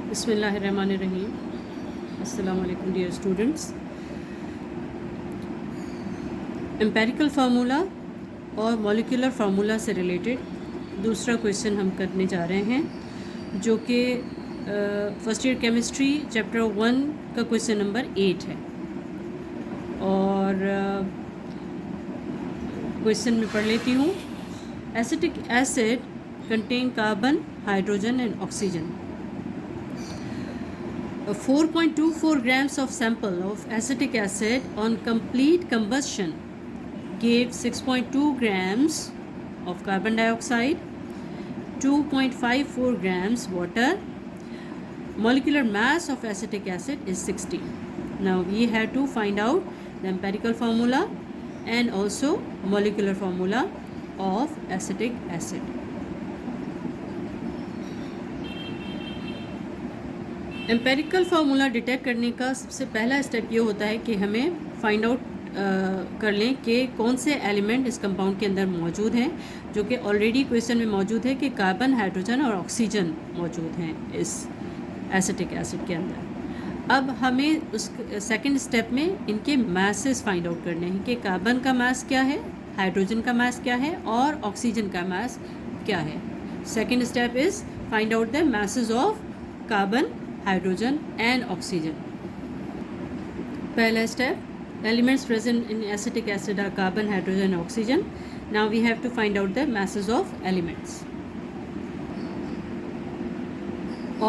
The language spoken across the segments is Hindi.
बिस्मिल्लाहिर्रहमानिर्रहीम। अस्सलाम वालेकुम डियर स्टूडेंट्स। एम्पेरिकल फार्मूला और मॉलिक्यूलर फार्मूला से रिलेटेड दूसरा क्वेश्चन हम करने जा रहे हैं, जो कि फर्स्ट ईयर केमिस्ट्री चैप्टर 1 का क्वेश्चन नंबर 8 है। और क्वेश्चन में पढ़ लेती हूँ। Acetic acid contain carbon, hydrogen and oxygen. 4.24 grams of sample of acetic acid on complete combustion gave 6.2 grams of carbon dioxide, 2.54 grams water. Molecular mass of acetic acid is 60. Now we have to find out the empirical formula and also molecular formula of acetic acid. Empirical formula detect करने का सबसे पहला स्टेप ये होता है कि हमें फाइंड आउट कर लें कि कौन से एलिमेंट इस कंपाउंड के अंदर मौजूद हैं, जो कि ऑलरेडी क्वेश्चन में मौजूद है कि कार्बन, हाइड्रोजन और ऑक्सीजन मौजूद हैं इस एसिटिक एसिड के अंदर। अब हमें उस सेकंड स्टेप में इनके मासेस फाइंड आउट करने हैं कि कार्बन का मास क्या है, हाइड्रोजन का मास क्या है और ऑक्सीजन का मास क्या है। Second step is find out the masses of carbon, hydrogen and oxygen. पहला step, elements present in acetic acid are carbon, hydrogen and oxygen. Now we have to find out the masses of elements.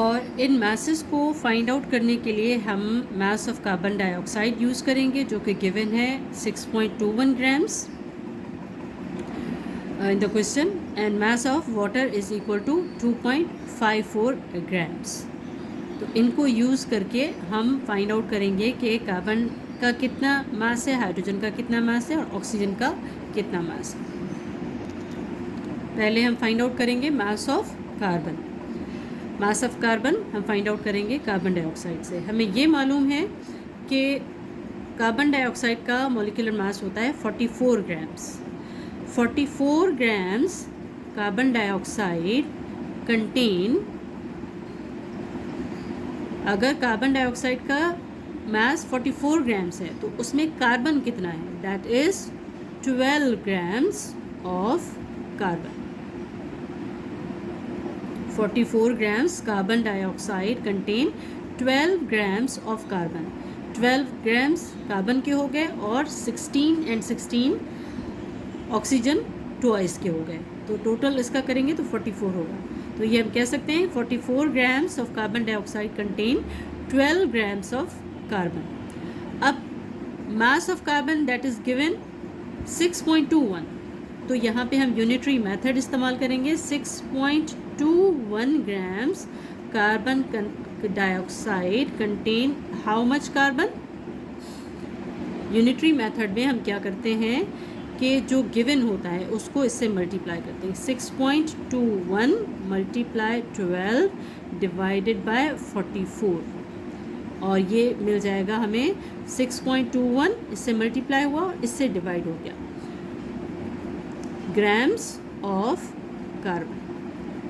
और इन masses को find out करने के लिए हम mass of carbon dioxide use करेंगे, जो कि given है 6.21 grams in the question, and mass of water is equal to 2.54 grams. तो इनको यूज़ करके हम फाइंड आउट करेंगे कि कार्बन का कितना मास है, हाइड्रोजन का कितना मास है और ऑक्सीजन का कितना मास है। पहले हम फाइंड आउट करेंगे मास of carbon. Mass of carbon हम फाइंड आउट करेंगे कार्बन डाइऑक्साइड से। हमें ये मालूम है कि कार्बन डाइऑक्साइड का मॉलिक्यूलर मास होता है 44 grams. 44 grams carbon dioxide contain, अगर कार्बन डाइऑक्साइड का मास 44 ग्राम्स है तो उसमें कार्बन कितना है, that is 12 grams of carbon. 44 grams carbon dioxide contain 12 grams of carbon. 12 grams carbon के हो गए और 16 एंड 16 ऑक्सीजन ट्वाइस के हो गए, तो टोटल इसका करेंगे तो 44 होगा। तो ये हम कह सकते हैं 44 grams of carbon dioxide contain 12 grams of carbon. अब mass of carbon that is given 6.21, तो यहाँ पे हम यूनिटरी मेथड इस्तेमाल करेंगे। 6.21 grams carbon dioxide contain how much carbon. Unitary method में हम क्या करते हैं कि जो गिवन होता है उसको इससे मल्टीप्लाई करते हैं। 6.21 मल्टीप्लाई 12 डिवाइडेड बाय 44, और ये मिल जाएगा हमें 6.21, इससे मल्टीप्लाई हुआ, इससे डिवाइड हो गया, ग्राम्स ऑफ कार्बन।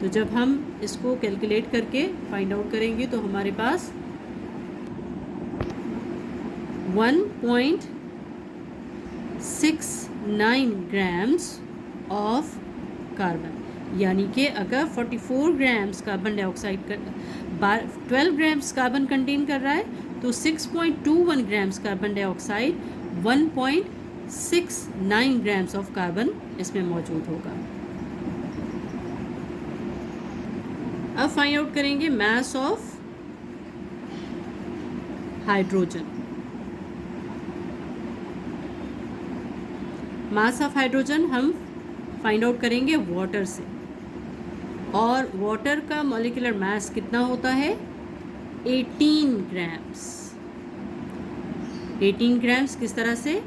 तो जब हम इसको कैलकुलेट करके फाइंड आउट करेंगे तो हमारे पास 1.69 ग्राम्स ऑफ कार्बन, यानी कि अगर 44 ग्राम्स कार्बन डाइऑक्साइड का 12 ग्राम्स कार्बन कंटेन कर रहा है तो 6.21 grams carbon dioxide 1.69 grams of carbon इसमें मौजूद होगा। अब फाइंड आउट करेंगे मास of hydrogen. Mass of hydrogen हम फाइंड आउट करेंगे वाटर से, और वाटर का मॉलिक्यूलर मास कितना होता है 18 ग्राम्स। 18 ग्राम्स किस तरह से,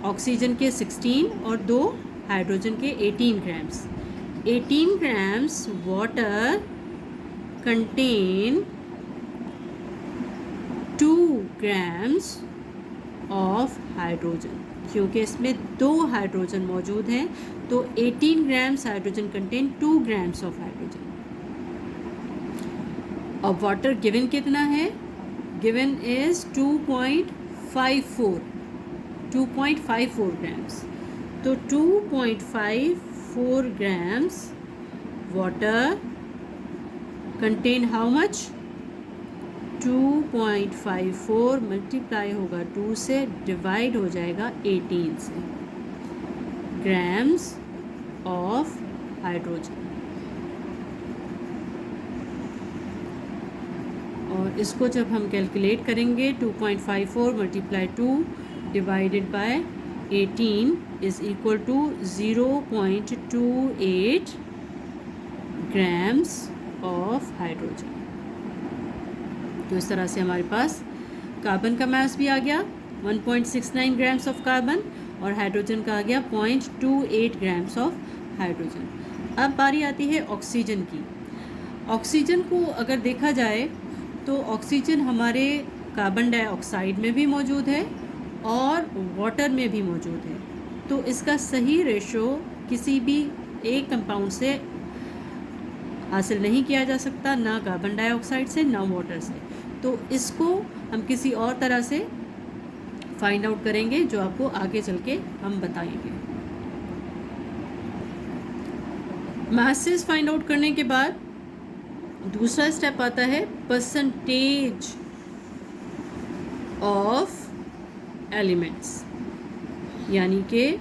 ऑक्सीजन के 16 और 2 हाइड्रोजन के 18 grams. 18 grams water contain 2 grams of hydrogen, क्योंकि इसमें 2 हाइड्रोजन मौजूद हैं, तो 18 grams hydrogen contain 2 grams of hydrogen. और वाटर गिवन कितना है, गिवन इज 2.54 ग्राम्स। तो 2.54 grams water contain how much, 2.54 multiply होगा 2 से, डिवाइड हो जाएगा 18 से, ग्राम्स ऑफ हाइड्रोजन। और इसको जब हम कैलकुलेट करेंगे 2.54 multiply 2 divided by 18 is equal to 0.28 grams of hydrogen. तो इस तरह से हमारे पास कार्बन का मास भी आ गया 1.69 ग्राम्स ऑफ कार्बन, और हाइड्रोजन का आ गया 0.28 ग्राम्स ऑफ हाइड्रोजन। अब बारी आती है ऑक्सीजन की। ऑक्सीजन को अगर देखा जाए तो ऑक्सीजन हमारे कार्बन डाइऑक्साइड में भी मौजूद है और वाटर में भी मौजूद है। तो इसका सही रेशो किसी भी एक कंपाउंड से हासिल नहीं किया जा सकता, ना कार्बन डाइऑक्साइड से ना वाटर से। तो इसको हम किसी और तरह से फाइंड आउट करेंगे, जो आपको आगे चल के हम बताएंगे। मासेस फाइंड आउट करने के बाद दूसरा स्टेप आता है परसेंटेज ऑफ एलिमेंट्स, यानी कि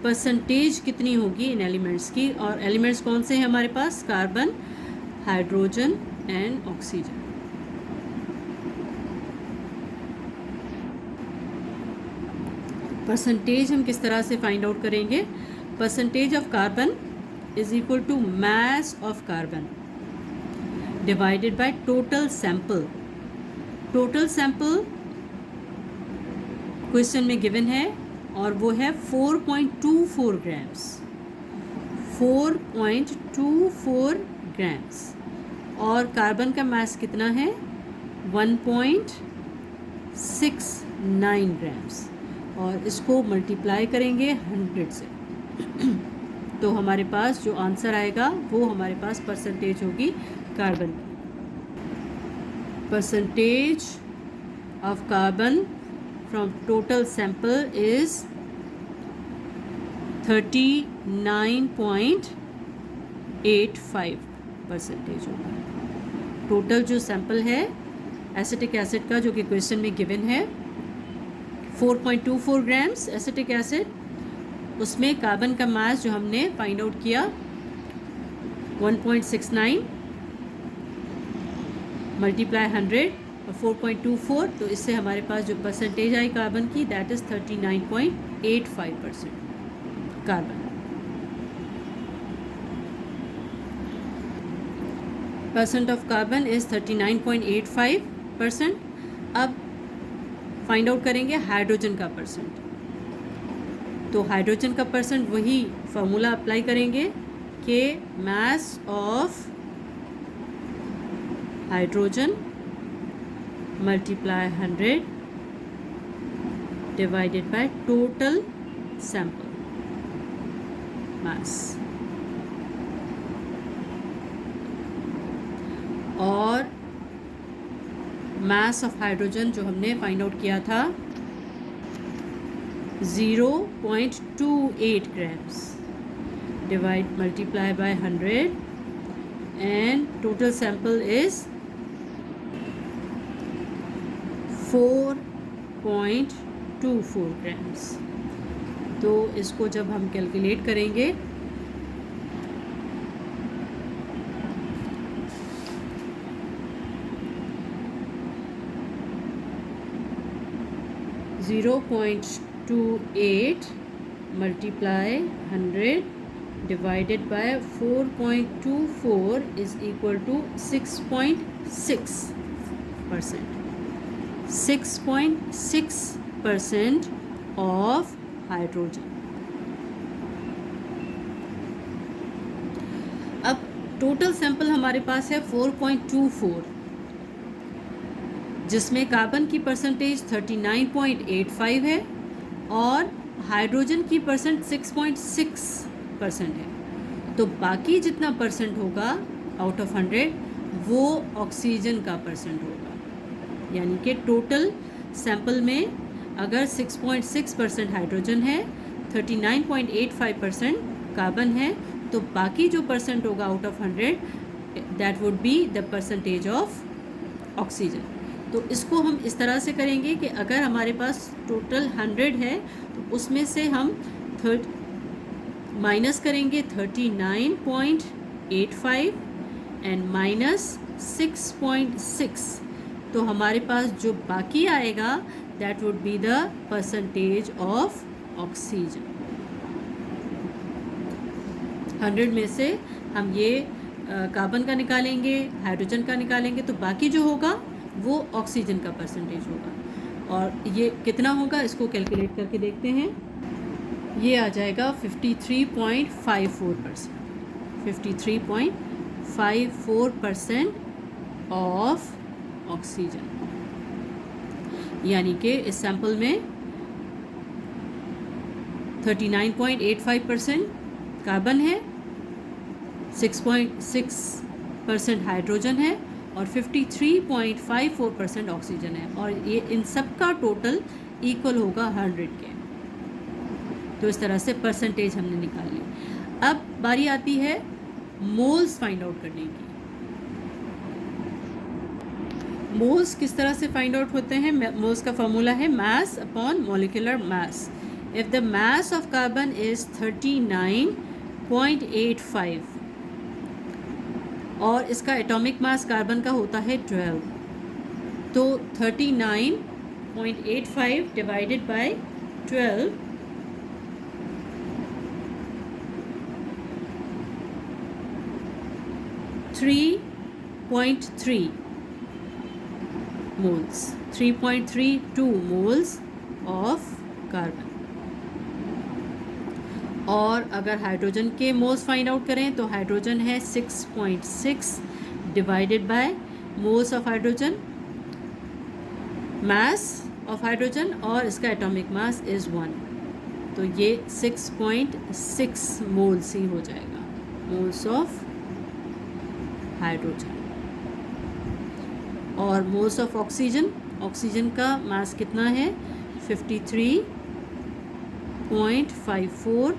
परसेंटेज कितनी होगी इन एलिमेंट्स की। और एलिमेंट्स कौन से हैं हमारे पास, carbon, hydrogen and oxygen. Percentage हम किस तरह से फाइंड आउट करेंगे, percentage of carbon is equal to mass of carbon divided by total sample. Total sample question में गिवन है और वो है 4.24 ग्राम्स, 4.24 ग्राम्स। और कार्बन का मास कितना है 1.69 ग्राम्स, और इसको मल्टीप्लाई करेंगे 100 से। तो हमारे पास जो आंसर आएगा वो हमारे पास परसेंटेज होगी कार्बन की। Percentage of carbon from total sample is 39.85% होगा। टोटल जो सैंपल है एसिटिक एसिड का, जो कि क्वेश्चन में गिवन है 4.24 ग्राम्स एसिटिक एसिड, उसमें कार्बन का मास जो हमने फाइंड आउट किया 1.69 मल्टीप्लाई 100 और 4.24, तो इससे हमारे पास जो परसेंटेज आई कार्बन की that is 39.85% carbon. Percent of carbon is 39.85%। अब फाइंड आउट करेंगे हाइड्रोजन का परसेंट। तो हाइड्रोजन का परसेंट वही फार्मूला अप्लाई करेंगे कि mass of hydrogen multiply 100 divided by total sample mass. और मास ऑफ हाइड्रोजन जो हमने फाइंड आउट किया था 0.28 grams divide multiply by 100 and total sample is 4.24 grams। तो इसको जब हम कैलकुलेट करेंगे 0.28 multiply 100 divided by 4.24 is equal to 6.6%. 6.6% of hydrogen. अब टोटल सैंपल हमारे पास है 4.24, जिसमें कार्बन की परसेंटेज 39.85 है और हाइड्रोजन की परसेंट 6.6% है। तो बाकी जितना परसेंट होगा आउट ऑफ 100 वो ऑक्सीजन का परसेंट होगा। यानी कि टोटल सैंपल में अगर 6.6% हाइड्रोजन है, 39.85% कार्बन है, तो बाकी जो परसेंट होगा out of 100 that would be the percentage of oxygen. तो इसको हम इस तरह से करेंगे कि अगर हमारे पास टोटल 100 है तो उसमें से हम माइनस करेंगे 39.85 एंड माइनस 6.6, तो हमारे पास जो बाकी आएगा that would be the percentage of oxygen. 100 में से हम ये कार्बन का निकालेंगे, हाइड्रोजन का निकालेंगे, तो बाकी जो होगा वो ऑक्सीजन का परसेंटेज होगा। और ये कितना होगा इसको कैलकुलेट करके देखते हैं। ये आ जाएगा 53.54%, 53.54% ऑफ ऑक्सीजन। यानी कि इस सैंपल में 39.85% कार्बन है, 6.6% हाइड्रोजन है और 53.54% ऑक्सीजन है, और ये इन सब का टोटल इक्वल होगा 100 के। तो इस तरह से परसेंटेज हमने निकाल ली। अब बारी आती है मोल्स फाइंड आउट करने की। मोल्स किस तरह से फाइंड आउट होते हैं? मोल्स का फॉर्मूला है mass upon molecular mass. If the mass of carbon is 39.85 और इसका एटॉमिक मास कार्बन का होता है 12, तो 39.85 divided by 12 3.3 moles, 3.32 moles of carbon. और अगर हाइड्रोजन के मोल्स फाइंड आउट करें तो हाइड्रोजन है 6.6 divided by moles of hydrogen, mass of hydrogen, और इसका एटॉमिक मास इज़ 1, तो ये 6.6 मोल्स ही हो जाएगा, मोल्स ऑफ हाइड्रोजन। और मोल्स ऑफ ऑक्सीजन, ऑक्सीजन का मास कितना है 53.54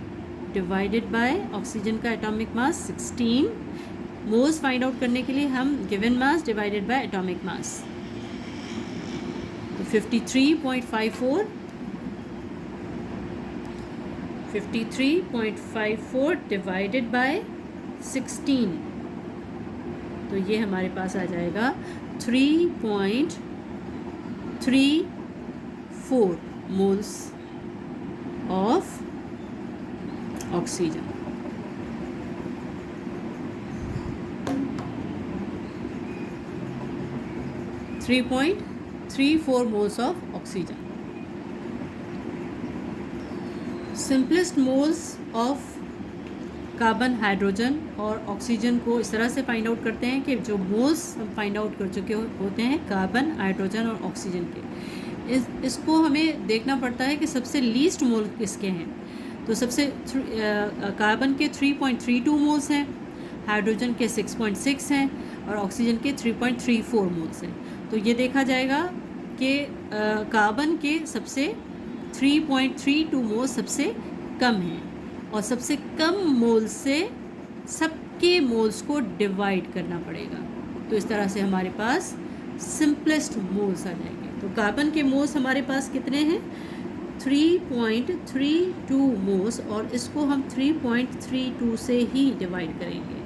डिवाइडेड बाय ऑक्सीजन का atomic mass 16। Moles find out करने के लिए हम given mass divided bye atomic mass, तो 53.54 डिवाइडेड बाय 16, तो ये हमारे पास आ जाएगा 3.34 moles of oxygen. Moles of oxygen. Simplest moles of carbon, hydrogen और ऑक्सीजन को इस तरह से फाइंड आउट करते हैं कि जो मोल्स हम फाइंड आउट कर चुके होते हैं कार्बन, हाइड्रोजन और ऑक्सीजन के, इसको हमें देखना पड़ता है कि सबसे लीस्ट मोल किसके हैं। तो सबसे कार्बन के 3.32 मोल्स हैं, हाइड्रोजन के 6.6 हैं और ऑक्सीजन के 3.34 मोल्स हैं। तो ये देखा जाएगा कि कार्बन के सबसे 3.32 मोल्स सबसे कम हैं और सबसे कम मोल से सबके मोल्स को डिवाइड करना पड़ेगा। तो इस तरह से हमारे पास सिंपलेस्ट मोल्स आ जाएंगे। तो कार्बन के मोल्स हमारे पास कितने हैं 3.32 मोल्स, और इसको हम 3.32 से ही डिवाइड करेंगे।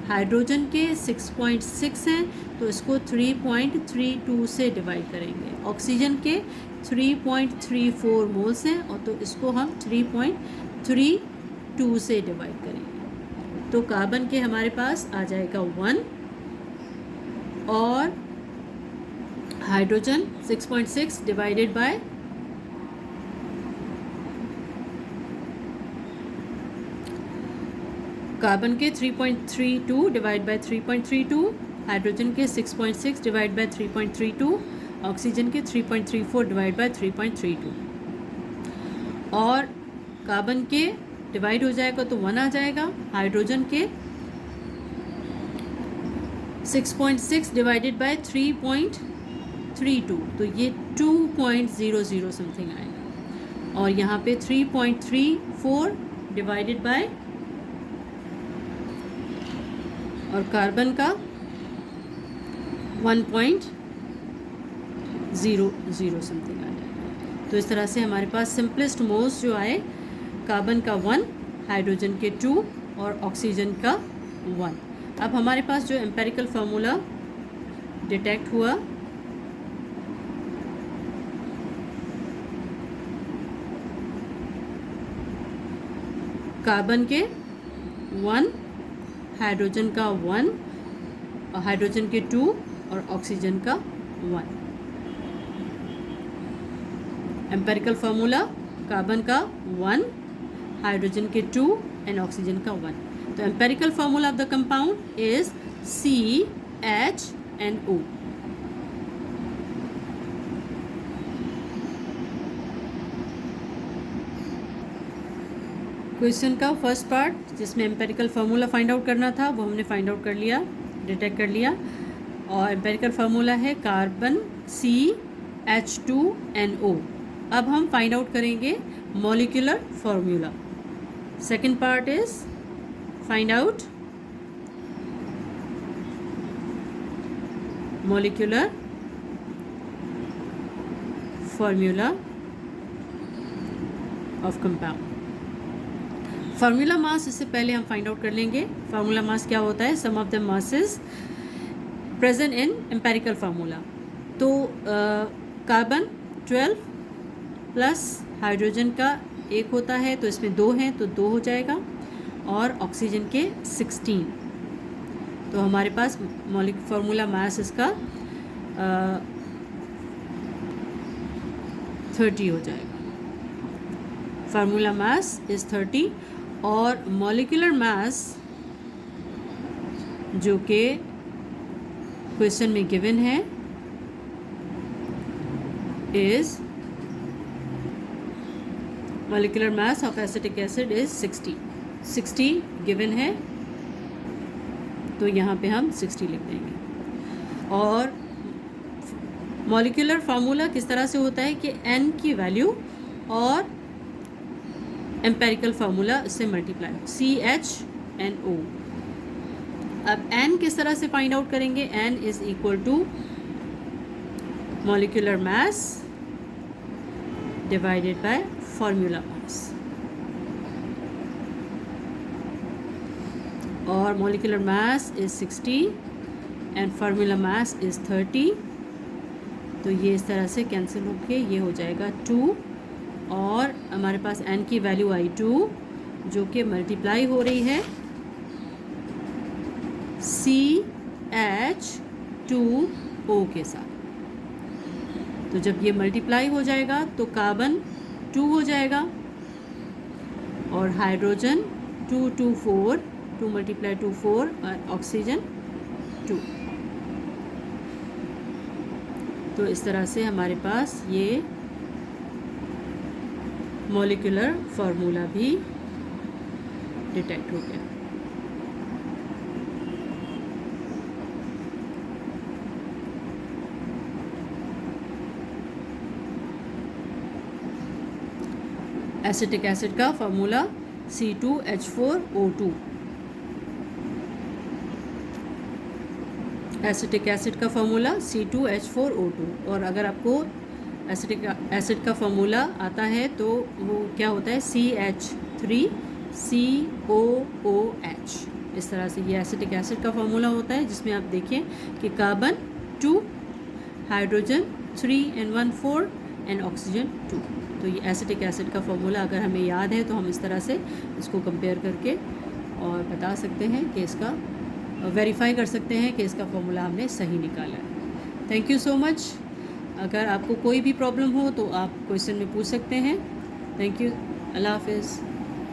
हाइड्रोजन के 6.6 हैं तो इसको 3.32 से डिवाइड करेंगे। ऑक्सीजन के 3.34 मोल्स हैं और तो इसको हम 3.32 से डिवाइड करेंगे। तो कार्बन के हमारे पास आ जाएगा 1 और हाइड्रोजन 6.6 डिवाइडेड बाय कार्बन के 3.32 डिवाइड बाय 3.32, हाइड्रोजन के 6.6 डिवाइड बाय 3.32, ऑक्सीजन के 3.34 डिवाइड बाय 3.32। और कार्बन के डिवाइड हो जाएगा तो 1 आ जाएगा, हाइड्रोजन के 6.6 डिवाइडेड बाय 3.32, तो ये 2.00 समथिंग आएगा। और यहाँ पे 3.34 डिवाइडेड बाय, और कार्बन का 1.00 समथिंग आ जाएगा। तो इस तरह से हमारे पास सिंपलेस्ट मोल्स जो आए, कार्बन का 1, हाइड्रोजन के 2 और ऑक्सीजन का 1। अब हमारे पास जो एम्पेरिकल फार्मूला डिटेक्ट हुआ, कार्बन के 1, हाइड्रोजन का 1, और हाइड्रोजन के 2 और ऑक्सीजन का 1। एम्पेरिकल फार्मूला कार्बन का 1, हाइड्रोजन के 2 एंड ऑक्सीजन का 1। तो empirical formula of the compound is CHNO। Question का फर्स्ट पार्ट जिसमें एम्पेरिकल फार्मूला फाइंड आउट करना था वो हमने फाइंड आउट कर लिया, डिटेक्ट कर लिया। और एम्पेरिकल फार्मूला है कार्बन CH2NO। अब हम फाइंड आउट करेंगे molecular formula. Second part is find out molecular formula of compound. Formula mass इससे पहले हम फाइंड आउट कर लेंगे। फार्मूला मास क्या होता है? Sum of the masses present in empirical formula. तो कार्बन 12 प्लस हाइड्रोजन का 1 होता है, तो इसमें 2 हैं तो 2 हो जाएगा, और ऑक्सीजन के 16। तो हमारे पास फार्मूला मास इसका 30 हो जाएगा। Formula mass is 30। और मॉलिक्यूलर मास जो कि क्वेश्चन में गिवन है is molecular mass of acetic acid is 60 given है, तो यहाँ पे हम 60 लिख देंगे। और मॉलिक्यूलर फार्मूला किस तरह से होता है कि n की वैल्यू और एम्पेरिकल फार्मूला इससे मल्टीप्लाई, CHNO। अब n किस तरह से फाइंड आउट करेंगे? n is equal to molecular mass divided by formula mass. और molecular mass is 60 and formula mass is 30। तो ये इस तरह से कैंसिल होके ये हो जाएगा 2, और हमारे पास n की वैल्यू आई 2 जो कि मल्टीप्लाई हो रही है CH2O के साथ। तो जब ये मल्टीप्लाई हो जाएगा तो कार्बन 2 हो जाएगा, और हाइड्रोजन 2 2 4, 2 मल्टीप्लाई 2 4, और ऑक्सीजन 2। तो इस तरह से हमारे पास ये मॉलिक्यूलर फार्मूला भी डिटेक्ट हो गया। एसिटिक एसिड का फार्मूला C2H4O2। एसिटिक एसिड का फार्मूला C2H4O2। और अगर आपको एसिटिक एसिड का फार्मूला आता है तो वो क्या होता है? CH3COOH। इस तरह से ये एसिटिक एसिड का फार्मूला होता है, जिसमें आप देखिए कि carbon 2, hydrogen 3 and 1 4 and oxygen 2। तो ये एसिटिक एसिड का फार्मूला अगर हमें याद है तो हम इस तरह से इसको कंपेयर करके और बता सकते हैं कि इसका वेरीफाई कर सकते हैं कि इसका फार्मूला हमने सही निकाला है। Thank you so much. अगर आपको कोई भी प्रॉब्लम हो तो आप क्वेश्चन में पूछ सकते हैं। Thank you. अल्लाह हाफिज़।